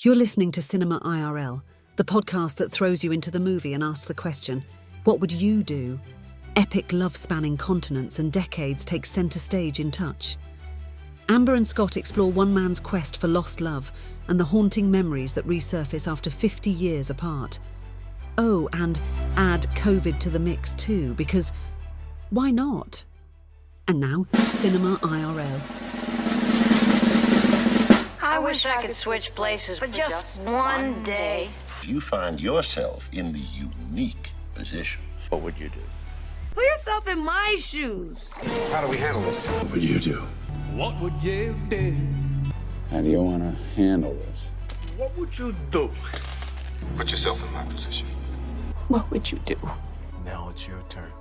You're listening to Cinema IRL, the podcast that throws you into the movie and asks the question, what would you do? Epic love-spanning continents and decades take centre stage in Touch. Amber and Scott explore one man's quest for lost love and the haunting memories that resurface after 50 years apart. Oh, and add COVID to the mix too, because why not? And now, Cinema IRL. I wish I could switch places for just one day. If you find yourself in the unique position, what would you do? Put yourself in my shoes. How do we handle this? What would you do? What would you do? How do you want to handle this? What would you do? Put yourself in my position. What would you do? Now it's your turn.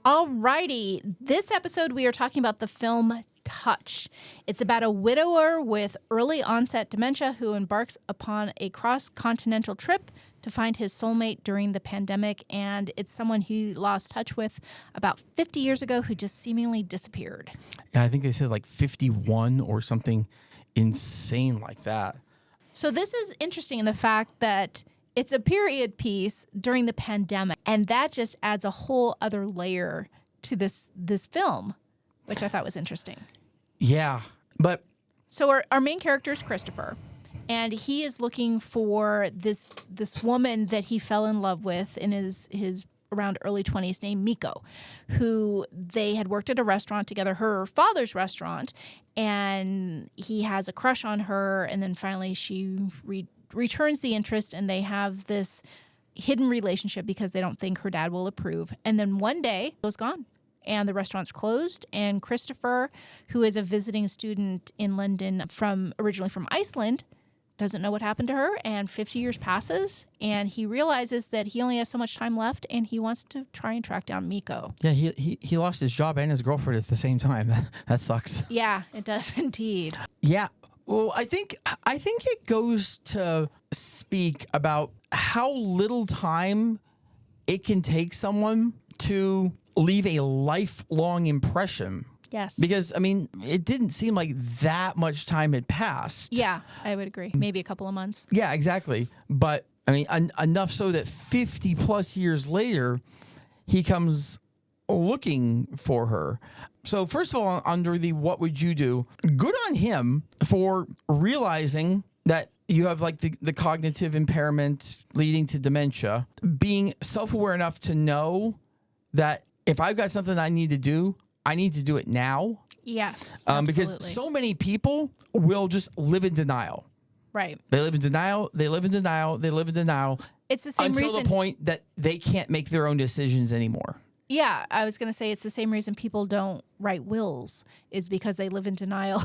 Alrighty, this episode we are talking about the film Touch. It's about a widower with early onset dementia who embarks upon a cross-continental trip to find his soulmate during the pandemic, and it's someone he lost touch with about 50 years ago who just seemingly disappeared. Yeah, I think they said like 51 or something insane like that. So this is interesting in the fact that it's a period piece during the pandemic, and that just adds a whole other layer to this film, which I thought was interesting. Yeah, but... So our main character is Christopher, and he is looking for this woman that he fell in love with in his around early 20s named Miko, who they had worked at a restaurant together, her father's restaurant, and he has a crush on her, and then finally she returns the interest, and they have this hidden relationship because they don't think her dad will approve. And then one day, goes gone, and the restaurant's closed, and Christopher, who is a visiting student in London originally from Iceland, doesn't know what happened to her, and 50 years passes, and he realizes that he only has so much time left, and he wants to try and track down Miko. Yeah, he lost his job and his girlfriend at the same time. That sucks. Yeah, it does indeed. Yeah. Well, I think it goes to speak about how little time it can take someone to leave a lifelong impression. Yes. Because, I mean, it didn't seem like that much time had passed. Yeah, I would agree. Maybe a couple of months. Yeah, exactly. But, I mean, enough so that 50 plus years later, he comes looking for her. So first of all, under the what would you do, good on him for realizing that you have like the cognitive impairment leading to dementia, being self-aware enough to know that if I've got something I need to do it now. Yes, because so many people will just live in denial. Right. They live in denial. They live in denial. They live in denial. It's the same until reason. The point that they can't make their own decisions anymore. Yeah, I was going to say it's the same reason people don't write wills is because they live in denial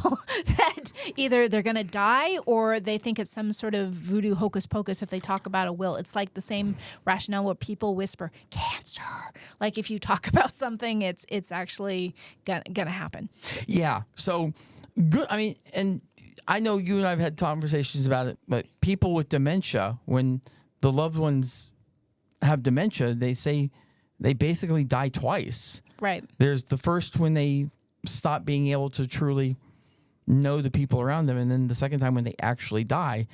that either they're going to die or they think it's some sort of voodoo hocus pocus if they talk about a will. It's like the same rationale where people whisper, cancer. Like if you talk about something, it's actually going to happen. Yeah, so good. I mean, and I know you and I have had conversations about it, but people with dementia, when the loved ones have dementia, they say they basically die twice. Right. There's the first when they stop being able to truly know the people around them, and then the second time when they actually die.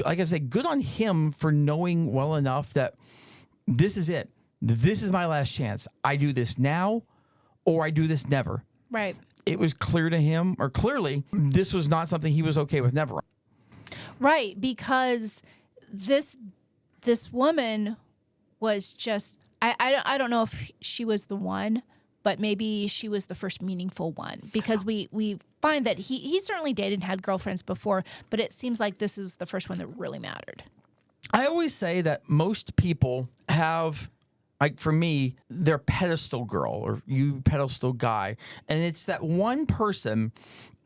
Like I said, good on him for knowing well enough that this is it. This is my last chance. I do this now or I do this never. Right. It was clear to him, or clearly, this was not something he was okay with never. Right, because this woman was just... I don't know if she was the one, but maybe she was the first meaningful one because we find that he certainly dated and had girlfriends before, but it seems like this was the first one that really mattered. I always say that most people have, like for me, their pedestal girl or you pedestal guy. And it's that one person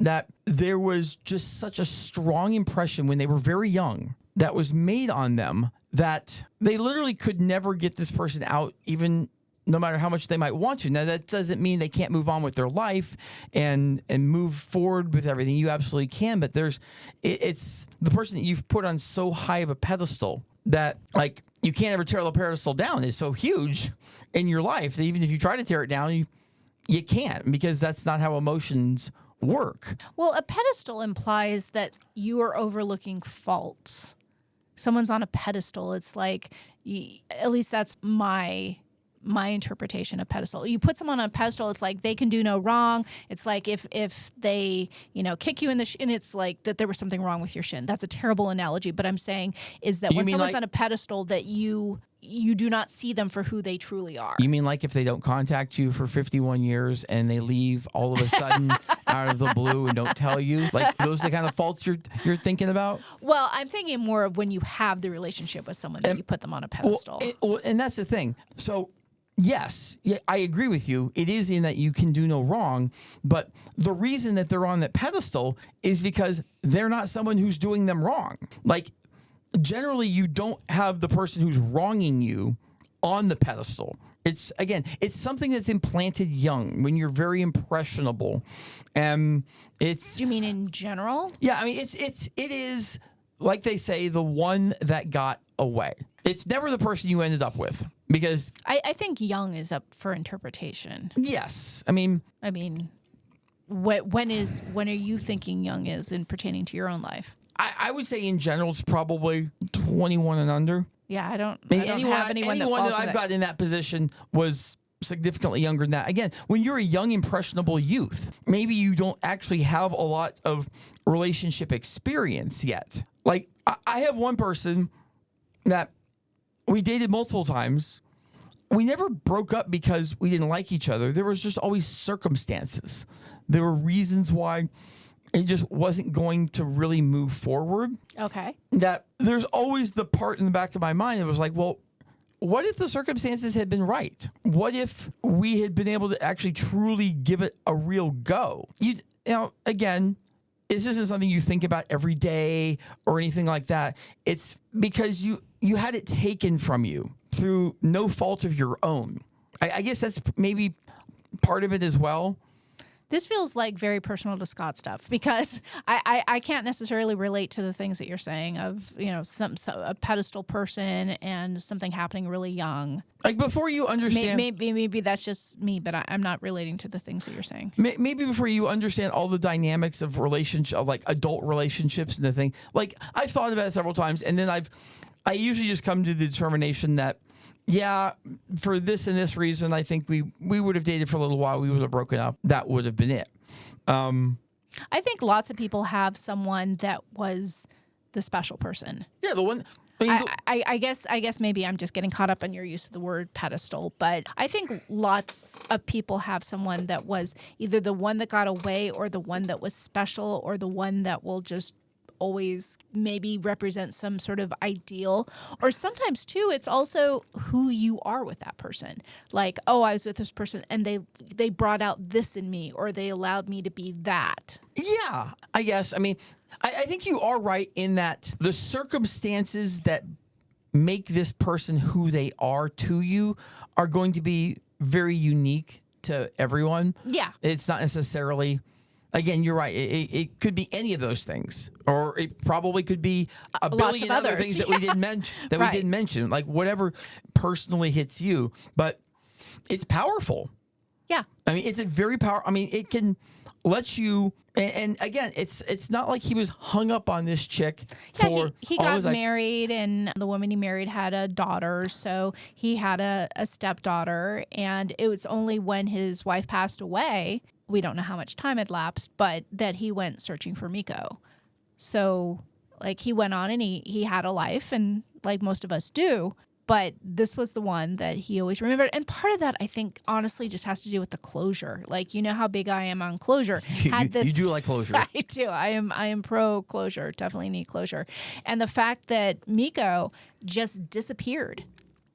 that there was just such a strong impression when they were very young that was made on them that they literally could never get this person out, even no matter how much they might want to. Now, that doesn't mean they can't move on with their life and move forward with everything. You absolutely can, but it's the person that you've put on so high of a pedestal that, like, you can't ever tear the pedestal down. It's so huge in your life that even if you try to tear it down, you can't, because that's not how emotions work. Well, a pedestal implies that you are overlooking faults. Someone's on a pedestal. It's like, at least that's my interpretation of pedestal. You put someone on a pedestal, it's like they can do no wrong. It's like if they, kick you in the shin, it's like that there was something wrong with your shin. That's a terrible analogy, but I'm saying is that when someone's on a pedestal, that you do not see them for who they truly are. You mean like if they don't contact you for 51 years and they leave all of a sudden out of the blue and don't tell you? Like those are the kind of faults you're thinking about? Well, I'm thinking more of when you have the relationship with someone that you put them on a pedestal. And that's the thing. So yes, I agree with you. It is in that you can do no wrong, but the reason that they're on that pedestal is because they're not someone who's doing them wrong. Like generally you don't have the person who's wronging you on the pedestal. It's something that's implanted young when you're very impressionable. It's You mean in general? Yeah, I mean it is like they say, the one that got away. It's never the person you ended up with, because I think young is up for interpretation. Yes. I mean, when are you thinking young is in pertaining to your own life? I would say in general it's probably 21 and under. Yeah, I don't Anyone have anyone that falls that I've got in that position was significantly younger than that. Again, when you're a young, impressionable youth, maybe you don't actually have a lot of relationship experience yet. Like, I have one person that we dated multiple times. We never broke up because we didn't like each other. There was just always circumstances. There were reasons why it just wasn't going to really move forward. Okay. That there's always the part in the back of my mind that was like, well, what if the circumstances had been right? What if we had been able to actually truly give it a real go? Again, this isn't something you think about every day or anything like that. It's because you had it taken from you through no fault of your own. I guess that's maybe part of it as well. This feels like very personal to Scott stuff, because I can't necessarily relate to the things that you're saying of, a pedestal person and something happening really young. Like before you understand, maybe that's just me, but I'm not relating to the things that you're saying. Maybe before you understand all the dynamics of like adult relationships and the thing. Like I've thought about it several times, and then I usually just come to the determination that, yeah, for this and this reason, I think we would have dated for a little while. We would have broken up. That would have been it. I think lots of people have someone that was the special person. Yeah, the one. I guess maybe I'm just getting caught up on your use of the word pedestal, but I think lots of people have someone that was either the one that got away, or the one that was special, or the one that will just always maybe represent some sort of ideal. Or sometimes too, it's also who you are with that person. Like, oh, I was with this person and they brought out this in me, or they allowed me to be that. Yeah, I guess. I mean, I think you are right in that the circumstances that make this person who they are to you are going to be very unique to everyone. Yeah. It's not necessarily... Again, you're right. It could be any of those things, or it probably could be a billion other things that we didn't mention. We didn't mention, like whatever personally hits you. But it's powerful. Yeah, I mean, it's a very powerful. I mean, it can let you. And again, it's not like he was hung up on this chick. Yeah, he got married, and the woman he married had a daughter, so he had a stepdaughter. And it was only when his wife passed away, we don't know how much time had lapsed, but that he went searching for Miko. So, like, he went on and he had a life, and like most of us do. But this was the one that he always remembered. And part of that, I think, honestly, just has to do with the closure. Like, you know how big I am on closure. You do like closure. I do. I am pro closure. Definitely need closure. And the fact that Miko just disappeared,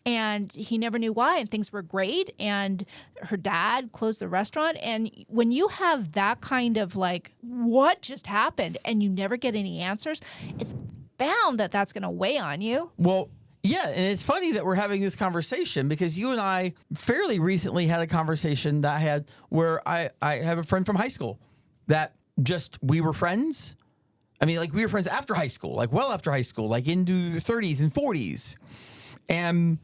and he never knew why, and things were great, and her dad closed the restaurant. And when you have that kind of like, what just happened, and you never get any answers, it's bound that that's going to weigh on you. Well, yeah, and it's funny that we're having this conversation, because you and I fairly recently had a conversation that I had where I have a friend from high school that just, we were friends. I mean, like, we were friends after high school, like well after high school, like into 30s and 40s. And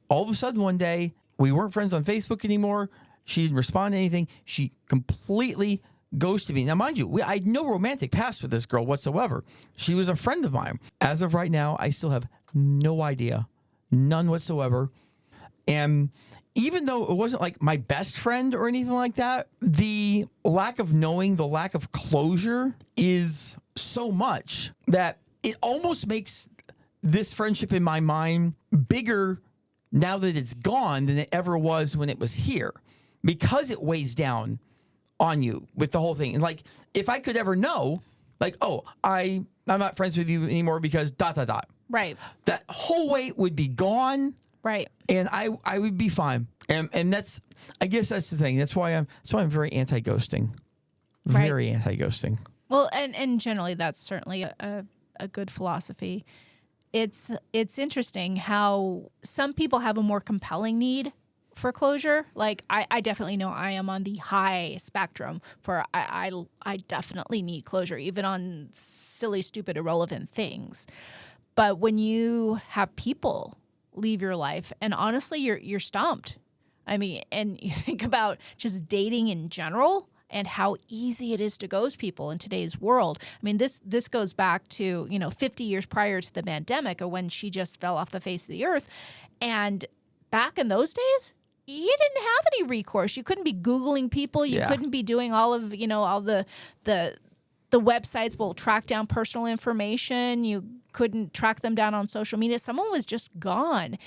all of a sudden one day, we weren't friends on Facebook anymore. She didn't respond to anything. She completely ghosted me. Now, mind you, I had no romantic past with this girl whatsoever. She was a friend of mine. As of right now, I still have no idea, none whatsoever. And even though it wasn't like my best friend or anything like that, the lack of knowing, the lack of closure is so much that it almost makes this friendship in my mind bigger now that it's gone than it ever was when it was here, because it weighs down on you with the whole thing. And like, if I could ever know, like, oh, I'm not friends with you anymore because ... Right. That whole weight would be gone. Right. And I would be fine. And that's, I guess that's the thing. That's why I'm very anti-ghosting. Very anti-ghosting. Well, and generally that's certainly a good philosophy. It's interesting how some people have a more compelling need for closure. Like I definitely know I am on the high spectrum for I definitely need closure, even on silly, stupid, irrelevant things. But when you have people leave your life, and honestly, you're stumped. I mean, and you think about just dating in general and how easy it is to ghost people in today's world. I mean, this goes back to, 50 years prior to the pandemic, or when she just fell off the face of the earth. And back in those days, you didn't have any recourse. You couldn't be Googling people. You couldn't be doing all of, all the websites will track down personal information. You couldn't track them down on social media. Someone was just gone.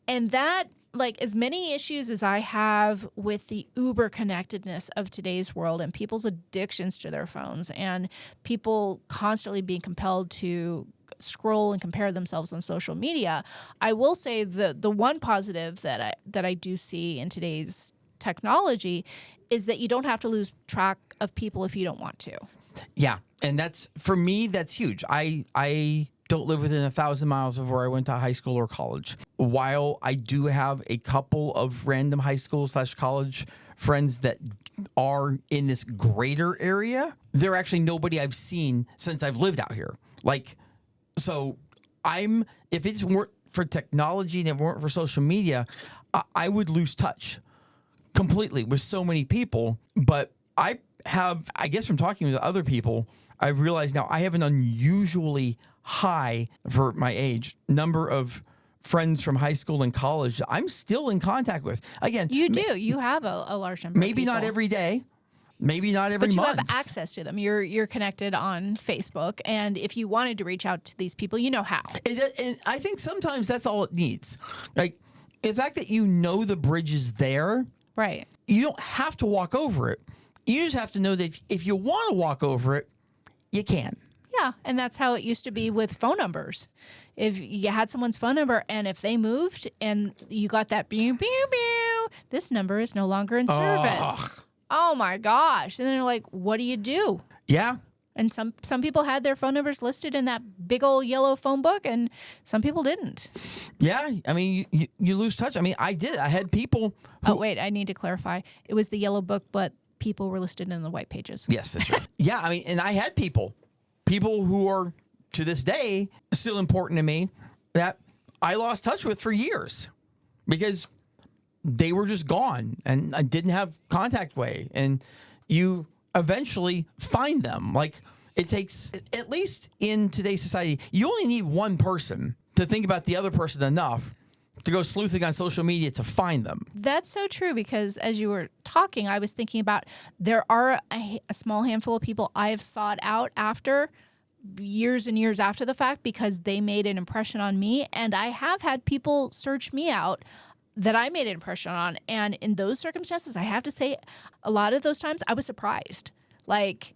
And that, like, as many issues as I have with the uber connectedness of today's world and people's addictions to their phones and people constantly being compelled to scroll and compare themselves on social media, I will say the one positive that I do see in today's technology is that you don't have to lose track of people if you don't want to. Yeah, and that's, for me, that's huge. I don't live within 1,000 miles of where I went to high school or college. While I do have a couple of random high school / college friends that are in this greater area, they're actually nobody I've seen since I've lived out here. Like, so if it weren't for technology and if it weren't for social media, I would lose touch completely with so many people. But I guess from talking with other people, I've realized now I have an unusually high, for my age, number of friends from high school and college I'm still in contact with. Again, you do. You have a large number. Maybe of people. not every day. Maybe not every month. But month. You have access to them. You're connected on Facebook, and if you wanted to reach out to these people, you know how. And I think sometimes that's all it needs. Like, the fact that you know the bridge is there, right? You don't have to walk over it. You just have to know that if you want to walk over it, you can. Yeah, and that's how it used to be with phone numbers. If you had someone's phone number and if they moved and you got that pew, pew, pew, this number is no longer in service. Oh my gosh. And then they're like, what do you do? Yeah. And some people had their phone numbers listed in that big old yellow phone book, and some people didn't. Yeah. I mean, you lose touch. I mean, I did. I had people Oh, wait, I need to clarify. It was the yellow book, but people were listed in the white pages. Yes, that's right. Yeah, I mean, and I had people who are, to this day, still important to me that I lost touch with for years because they were just gone and I didn't have contact way. And you eventually find them. Like, it takes, at least in today's society, you only need one person to think about the other person enough to go sleuthing on social media to find them. That's so true, because as you were talking, I was thinking about there are a small handful of people I have sought out after years and years after the fact because they made an impression on me, and I have had people search me out that I made an impression on. And in those circumstances, I have to say, a lot of those times I was surprised. Like,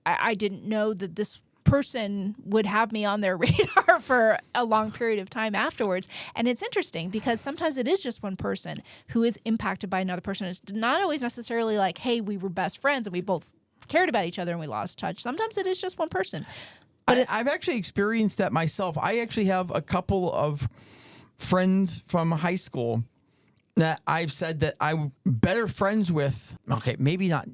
I didn't know that this person would have me on their radar for a long period of time afterwards. And it's interesting because sometimes it is just one person who is impacted by another person. It's not always necessarily like, hey, we were best friends and we both cared about each other and we lost touch. Sometimes it is just one person. But I've actually experienced that myself. I actually have a couple of friends from high school that I've said that I'm better friends with. Okay, maybe not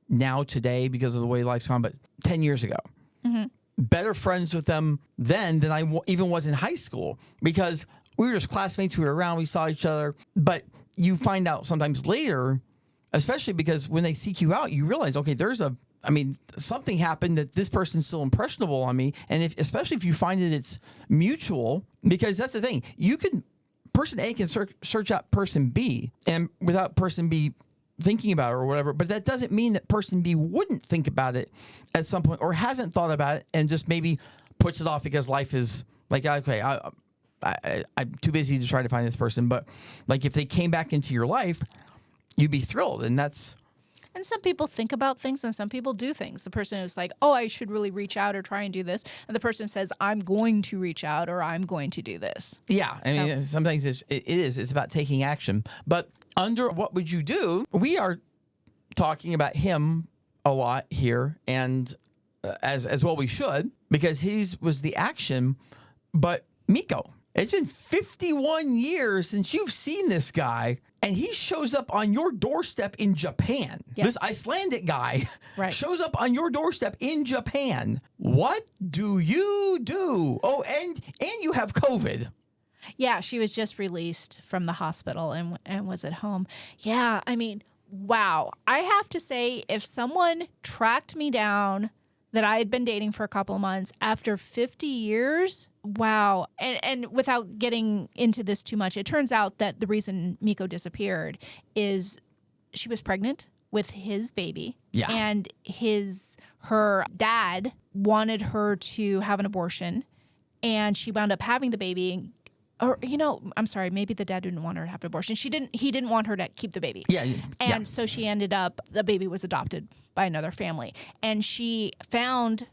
now today because of the way life's gone, but 10 years ago. Mm-hmm. Better friends with them then than I even was in high school because we were just classmates. We were around. We saw each other. But you find out sometimes later, especially because when they seek you out, you realize, okay, there's a I mean, something happened that this person's still impressionable on me. And especially if you find that it's mutual, because that's the thing. Person A can search out person B, and without person B thinking about it or whatever, but that doesn't mean that person B wouldn't think about it at some point or hasn't thought about it and just maybe puts it off because life is like, okay, I'm too busy to try to find this person. But like if they came back into your life, you'd be thrilled. And some people think about things and some people do things. The person is like, oh, I should really reach out or try and do this. And the person says, I'm going to reach out or I'm going to do this. Yeah. I mean, sometimes it's about taking action. But under What Would You Do, we are talking about him a lot here. And as well we should, because was the action. But Miko, it's been 51 years since you've seen this guy. And he shows up on your doorstep in Japan. Yes. This Icelandic guy shows up on your doorstep in Japan. What do you do? Oh, and you have COVID. Yeah, she was just released from the hospital and was at home. Yeah, I mean, wow. I have to say, if someone tracked me down that I had been dating for a couple of months after 50 years, wow. And without getting into this too much, it turns out that the reason Miko disappeared is she was pregnant with his baby. Yeah. And her dad wanted her to have an abortion, and she wound up having the baby. Or, I'm sorry, maybe the dad didn't want her to have an abortion. He didn't want her to keep the baby. Yeah. And so she ended up, the baby was adopted by another family. And she found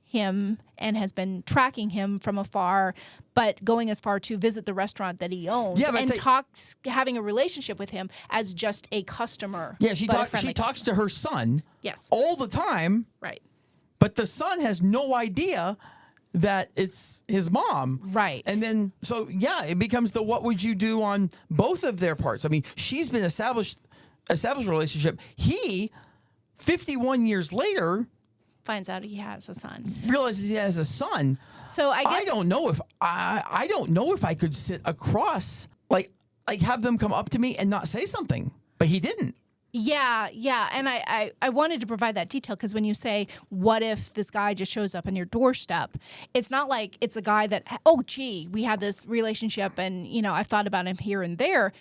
him and has been tracking him from afar, but going as far to visit the restaurant that he owns having a relationship with him as just a customer. Yeah, she talks to her son all the time. Right. But the son has no idea that it's his mom. Right. And then, so yeah, it becomes the what would you do on both of their parts. I mean, she's been established relationship. He, 51 years later, finds out he has a son. Realizes he has a son. So I guess I don't know if I could sit across, like have them come up to me and not say something. But he didn't. Yeah. And I wanted to provide that detail because when you say, what if this guy just shows up on your doorstep? It's not like it's a guy that, oh, gee, we had this relationship and, I've thought about him here and there.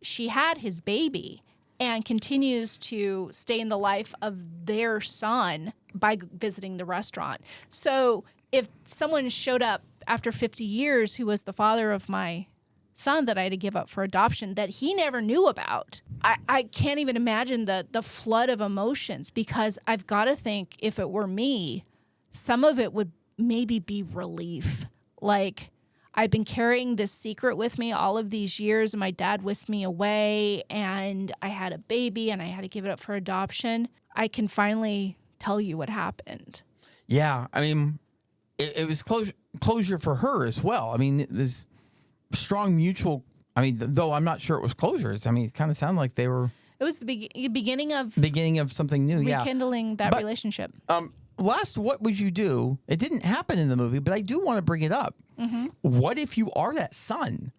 She had his baby and continues to stay in the life of their son by visiting the restaurant. So if someone showed up after 50 years who was the father of my son that I had to give up for adoption that he never knew about, I can't even imagine the flood of emotions, because I've got to think if it were me, some of it would maybe be relief. Like, I've been carrying this secret with me all of these years, and my dad whisked me away, and I had a baby, and I had to give it up for adoption. I can finally tell you what happened. Yeah, I mean, it was closure for her as well. I mean, it was strong mutual. I mean, though I'm not sure it was closure. I mean, it kind of sounded like they were. It was the beginning of something new. Rekindling that relationship. Last, what would you do? It didn't happen in the movie, but I do want to bring it up. Mm-hmm. What if you are that son,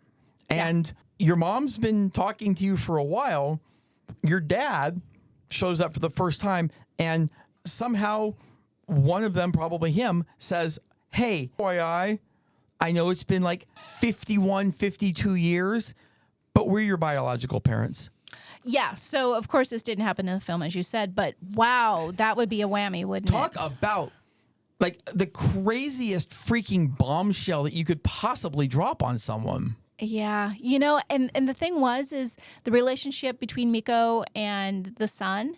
and your mom's been talking to you for a while? Your dad shows up for the first time, and somehow one of them, probably him, says, "Hey, FYI, I know it's been like 51, 52 years, but we're your biological parents." Yeah, so of course this didn't happen in the film, as you said, but wow, that would be a whammy, wouldn't it? Talk about like the craziest freaking bombshell that you could possibly drop on someone. Yeah, and the thing is the relationship between Miko and the son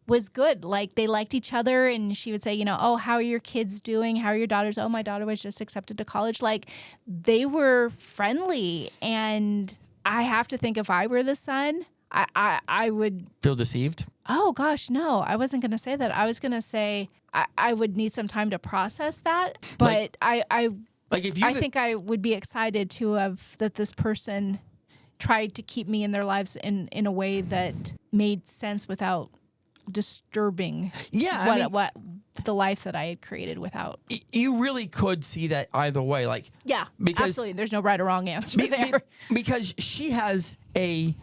was good. Like, they liked each other, and she would say, oh, how are your kids doing? How are your daughters? Oh, my daughter was just accepted to college. Like, they were friendly, and I have to think if I were the son, I would feel deceived. Oh gosh, no, I wasn't going to say that. I was going to say I would need some time to process that, but I think I would be excited to have that this person tried to keep me in their lives in a way that made sense without disturbing what the life that I had created without. You really could see that either way. Because absolutely. There's no right or wrong answer there. Because she has a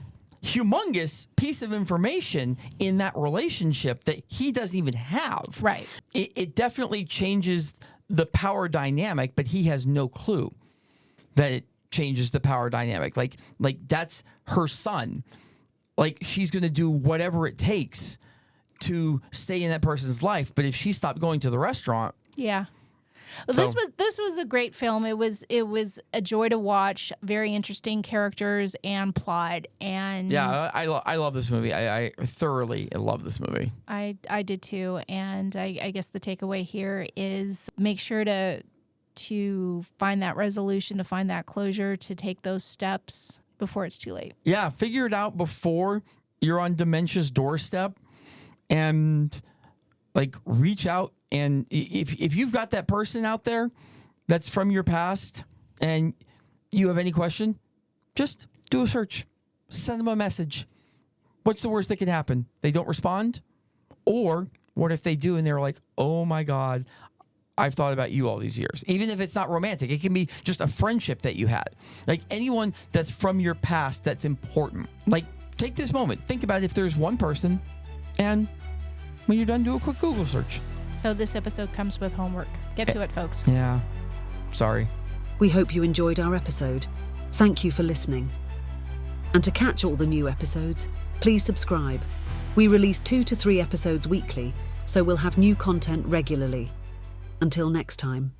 humongous piece of information in that relationship that he doesn't even have. Right. It definitely changes the power dynamic, but he has no clue that it changes the power dynamic. Like that's her son. Like, she's going to do whatever it takes to stay in that person's life. But if she stopped going to the restaurant, yeah. Well, this was a great film. It was a joy to watch. Very interesting characters and plot. And yeah, I love this movie. I thoroughly love this movie. I did too. And I guess the takeaway here is make sure to find that resolution, to find that closure, to take those steps before it's too late. Yeah, figure it out before you're on dementia's doorstep, and like reach out. And if you've got that person out there that's from your past and you have any question, just do a search, send them a message. What's the worst that can happen? They don't respond? Or what if they do and they're like, oh my God, I've thought about you all these years. Even if it's not romantic, it can be just a friendship that you had. Like, anyone that's from your past that's important. Like, take this moment. Think about if there's one person, and when you're done, do a quick Google search. So this episode comes with homework. Get to it, folks. Yeah. Sorry. We hope you enjoyed our episode. Thank you for listening. And to catch all the new episodes, please subscribe. We release 2 to 3 episodes weekly, so we'll have new content regularly. Until next time.